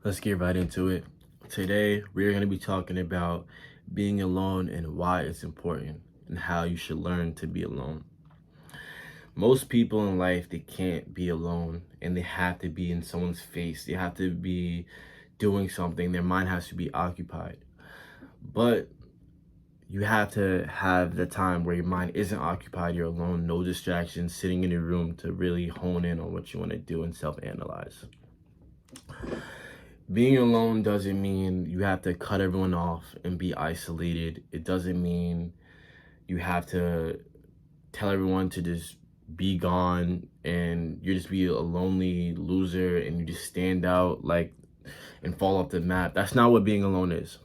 Let's get right into it. Today, we're going to be talking about being alone and why it's important and how you should learn to be alone. Most people in life, they can't be alone and they have to be in someone's face. They have to be doing something. Their mind has to be occupied. But you have to have the time where your mind isn't occupied, you're alone, no distractions, sitting in your room to really hone in on what you want to do and self-analyze. Being alone doesn't mean you have to cut everyone off and be isolated. It doesn't mean you have to tell everyone to just be gone and you just be a lonely loser and you just stand out like and fall off the map. That's not what being alone is.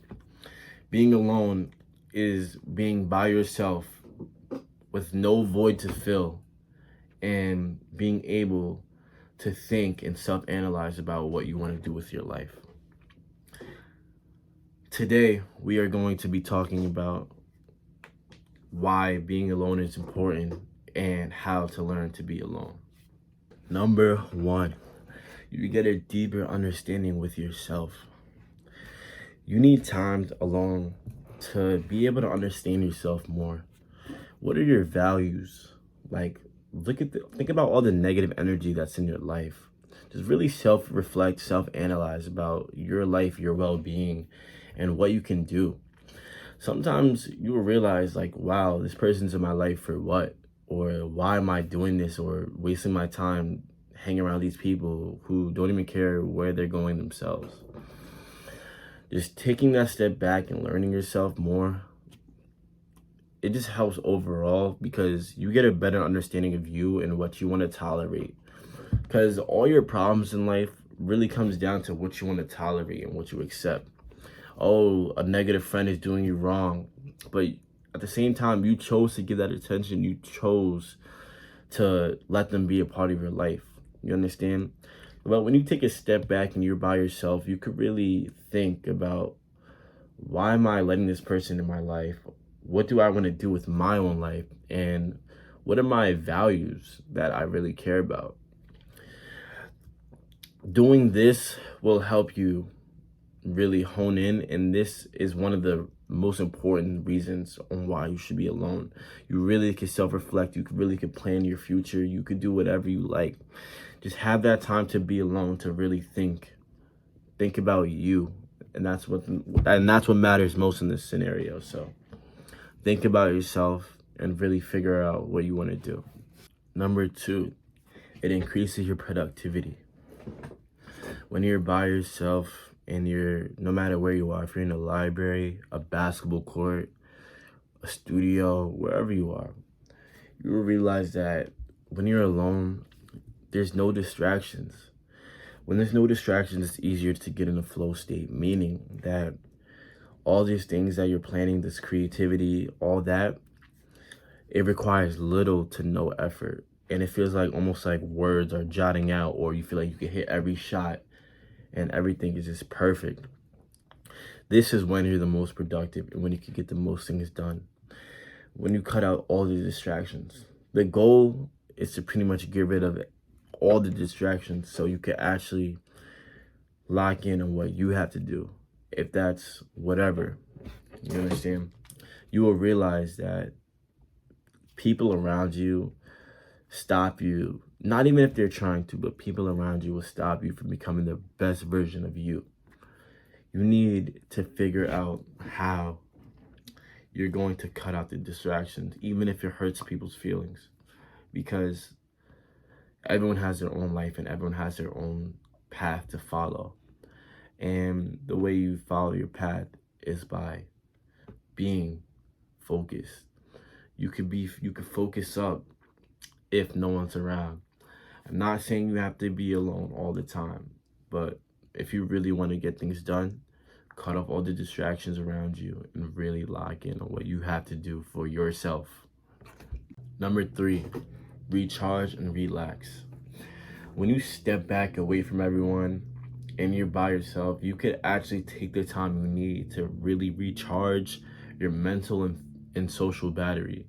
Being alone is being by yourself with no void to fill and being able to think and self-analyze about what you want to do with your life. Today, we are going to be talking about why being alone is important and how to learn to be alone. Number one, you get a deeper understanding with yourself. You need time alone to be able to understand yourself more. What are your values? Like, think about all the negative energy that's in your life. Just really self-reflect, self-analyze about your life, your well-being, and what you can do. Sometimes you will realize like, wow, this person's in my life for what? Or why am I doing this or wasting my time hanging around these people who don't even care where they're going themselves? Just taking that step back and learning yourself more, it just helps overall because you get a better understanding of you and what you want to tolerate. Because all your problems in life really comes down to what you want to tolerate and what you accept. Oh, a negative friend is doing you wrong, but at the same time, you chose to give that attention. You chose to let them be a part of your life. You understand? But when you take a step back and you're by yourself, you could really think about, why am I letting this person in my life? What do I want to do with my own life? And what are my values that I really care about? Doing this will help you really hone in, and this is one of the most important reasons on why you should be alone. You really could self-reflect, you really could plan your future, you could do whatever you like. Just have that time to be alone, to really think about you, and that's what matters most in this scenario. So think about yourself and really figure out what you want to do. Number two, it increases your productivity. When you're by yourself and you're, no matter where you are, if you're in a library, a basketball court, a studio, wherever you are, you will realize that when you're alone, there's no distractions. When there's no distractions, it's easier to get in a flow state, meaning that all these things that you're planning, this creativity, all that, it requires little to no effort. And it feels like almost like words are jotting out, or you feel like you can hit every shot and everything is just perfect. This is when you're the most productive and when you can get the most things done. When you cut out all the distractions. The goal is to pretty much get rid of all the distractions so you can actually lock in on what you have to do. If that's whatever, you understand? You will realize that people around you stop you, not even if they're trying to, but people around you will stop you from becoming the best version of you. You need to figure out how you're going to cut out the distractions, even if it hurts people's feelings, because everyone has their own life and everyone has their own path to follow. And the way you follow your path is by being focused. You could focus up if no one's around. I'm not saying you have to be alone all the time, but if you really want to get things done, cut off all the distractions around you and really lock in on what you have to do for yourself. Number three, recharge and relax. When you step back away from everyone and you're by yourself, you could actually take the time you need to really recharge your mental and social battery.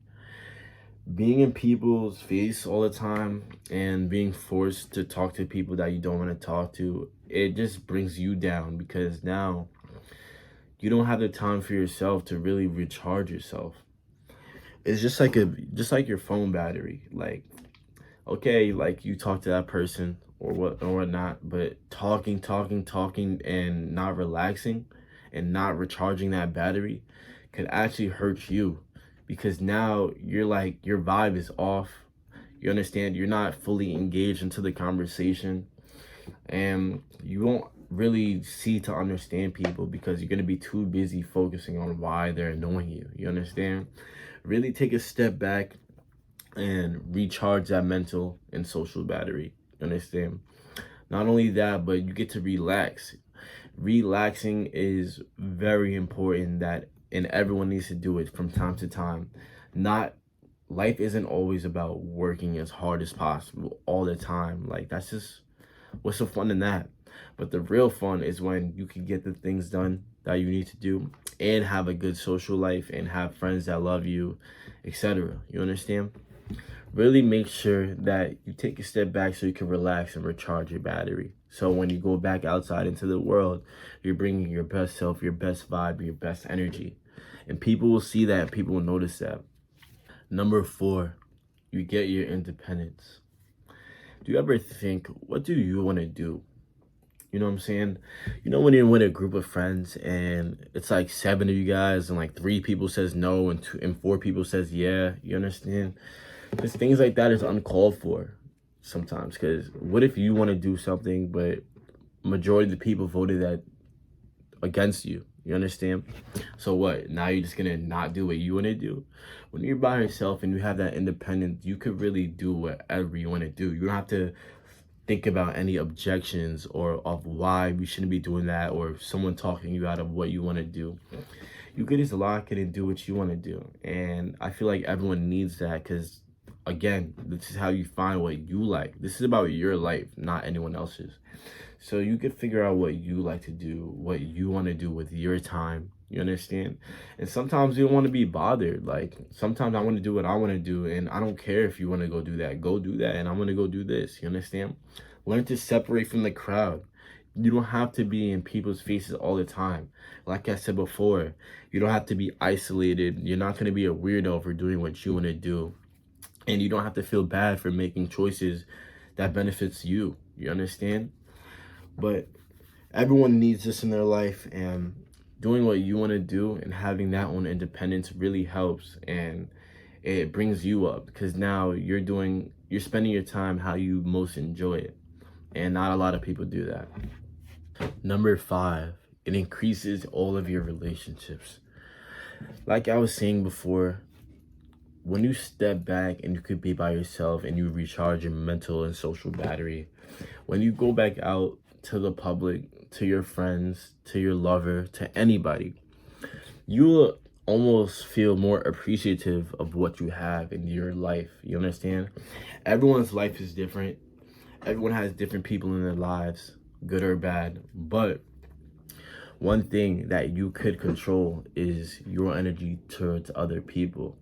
Being in people's face all the time and being forced to talk to people that you don't want to talk to, it just brings you down because now you don't have the time for yourself to really recharge yourself. It's just like your phone battery. Like, okay, like you talk to that person or whatnot, but talking and not relaxing and not recharging that battery could actually hurt you because now you're like your vibe is off. You understand? You're not fully engaged into the conversation and you won't really see to understand people because you're going to be too busy focusing on why they're annoying you. You understand? Really take a step back and recharge that mental and social battery. You understand? Not only that, but you get to relax. Relaxing is very important that and everyone needs to do it from time to time. Not life isn't always about working as hard as possible all the time. Like that's just what's so fun in that? But the real fun is when you can get the things done that you need to do and have a good social life and have friends that love you, etc. You understand? Really make sure that you take a step back so you can relax and recharge your battery. So when you go back outside into the world, you're bringing your best self, your best vibe, your best energy. And people will see that, people will notice that. Number 4, you get your independence. Do you ever think, what do you want to do? You know what I'm saying? You know when you're with a group of friends and it's like 7 of you guys and like 3 people says no and 4 people says yeah. You understand? Because things like that is uncalled for sometimes. Because what if you want to do something but majority of the people voted that against you? You understand? So what? Now you're just gonna not do what you want to do? When you're by yourself and you have that independence, you could really do whatever you want to do. You don't have to think about any objections or of why we shouldn't be doing that or someone talking you out of what you want to do. You could just lock it and do what you want to do. And I feel like everyone needs that because, again, this is how you find what you like. This is about your life, not anyone else's. So you could figure out what you like to do, what you want to do with your time. You understand? And sometimes you don't want to be bothered. Like sometimes I want to do what I want to do, and I don't care if you want to go do that. Go do that, and I'm gonna go do this. You understand? Learn to separate from the crowd. You don't have to be in people's faces all the time. Like I said before, you don't have to be isolated. You're not gonna be a weirdo for doing what you want to do, and you don't have to feel bad for making choices that benefits you. You understand? But everyone needs this in their life, and doing what you want to do and having that own independence really helps, and it brings you up because now you're spending your time how you most enjoy it, and not a lot of people do that. Number 5, it increases all of your relationships. Like I was saying before, when you step back and you could be by yourself and you recharge your mental and social battery, when you go back out to the public, to your friends, to your lover, to anybody, you will almost feel more appreciative of what you have in your life. You understand? Everyone's life is different. Everyone has different people in their lives, good or bad. But one thing that you could control is your energy towards other people.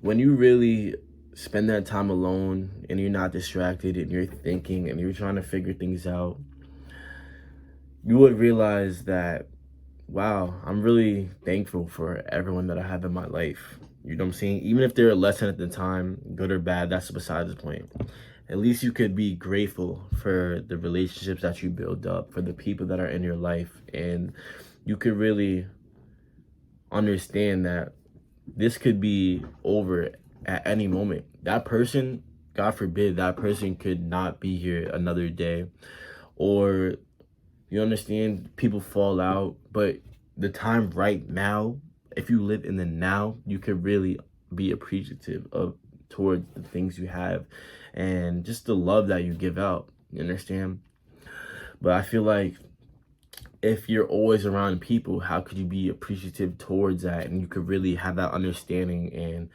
When you really spend that time alone and you're not distracted and you're thinking and you're trying to figure things out, you would realize that, wow, I'm really thankful for everyone that I have in my life. You know what I'm saying? Even if they're a lesson at the time, good or bad, that's besides the point. At least you could be grateful for the relationships that you build up, for the people that are in your life. And you could really understand that this could be over at any moment. That person, God forbid, that person could not be here another day. Or, you understand, people fall out. But the time right now, if you live in the now, you could really be appreciative of towards the things you have and just the love that you give out. You understand? But I feel like if you're always around people, how could you be appreciative towards that? And you could really have that understanding and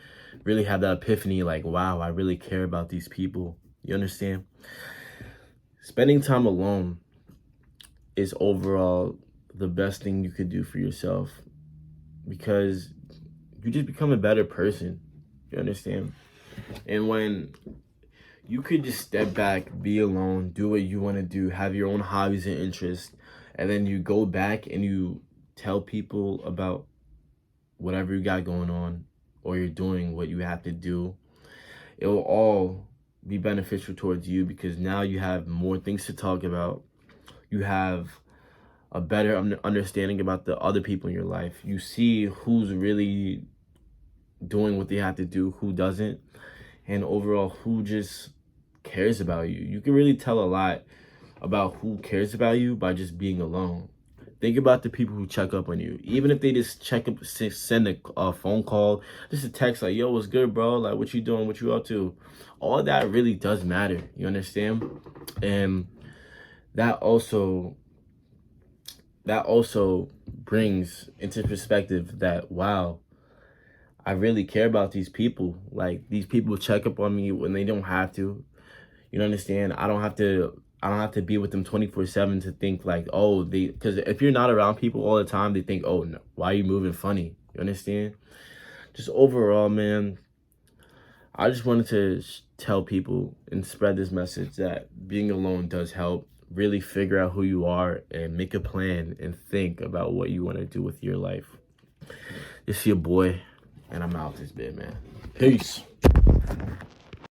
really have that epiphany like, wow, I really care about these people. You understand? Spending time alone is overall the best thing you could do for yourself because you just become a better person. You understand? And when you could just step back, be alone, do what you want to do, have your own hobbies and interests, and then you go back and you tell people about whatever you got going on, or you're doing what you have to do. It will all be beneficial towards you because now you have more things to talk about. You have a better understanding about the other people in your life. You see who's really doing what they have to do, who doesn't, and overall who just cares about you. You can really tell a lot about who cares about you by just being alone. Think about the people who check up on you. Even if they just check up, send a phone call, just a text like, yo, what's good, bro? Like, what you doing? What you up to? All that really does matter. You understand? And that also brings into perspective that, wow, I really care about these people. Like, these people check up on me when they don't have to. You understand? I don't have to be with them 24/7 to think like, oh, because if you're not around people all the time, they think, oh, no, why are you moving funny? You understand? Just overall, man, I just wanted to tell people and spread this message that being alone does help. Really figure out who you are and make a plan and think about what you want to do with your life. It's your boy, and I'm out this bit, man. Peace.